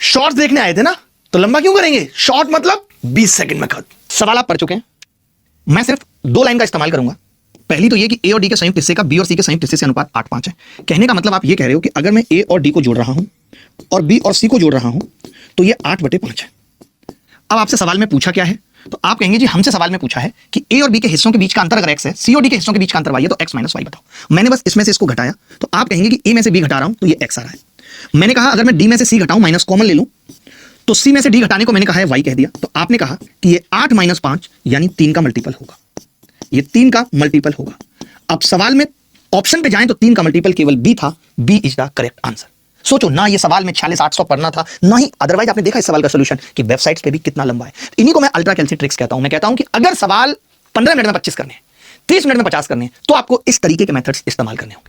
Shorts देखने आए थे ना, तो लंबा क्यों करेंगे? शॉर्ट मतलब 20 सेकंड में खत्म। सवाल आप पढ़ चुके हैं, मैं सिर्फ 2 लाइन का इस्तेमाल करूंगा। पहली तो ये कि ए और डी के संयुक्त हिस्से का बी और सी के संयुक्त हिस्से से अनुपात 8:5 है। कहने का मतलब आप ये कह रहे हो कि अगर मैं ए और डी को जोड़ रहा हूं और बी और सी को जोड़ रहा हूं तो ये 8/5 है। अब आपसे सवाल में पूछा क्या है, तो आप कहेंगे जी हमसे सवाल में पूछा है कि ए और बी के हिस्सों के बीच का अंतर अगर x है, सी और डी के हिस्सों के बीच का अंतर y है, तो x - y बताओ। मैंने बस इसमें से इसको घटाया, तो आप कहेंगे कि ए में से बी घटा रहा हूं तो ये x आ रहा है। मैंने कहा अगर मैं डी में से सी घटाऊं, माइनस कॉमन ले लूं, तो सी में से डी घटाने को मैंने कहा है y कह दिया, तो आपने कहा कि ये 8 - 5 यानी 3 का मल्टीपल होगा। ये 3 का मल्टीपल होगा। अब सवाल में ऑप्शन पे जाएं तो 3 का मल्टीपल केवल बी था। B is the correct answer. सोचो ना, ये सवाल में 46,800 पढ़ना था ना ही, अदरवाइज आपने देखा इस सवाल का सॉल्यूशन कि वेबसाइट्स पे भी कितना लंबा है। इन्हीं को मैं अल्ट्रा कैल्सी ट्रिक्स कहता हूं। मैं कहता हूं कि अगर सवाल 15 मिनट में 25 करने हैं, 30 मिनट में 50 करने हैं, तो आपको इस तरीके के मेथड्स इस्तेमाल करने होंगे।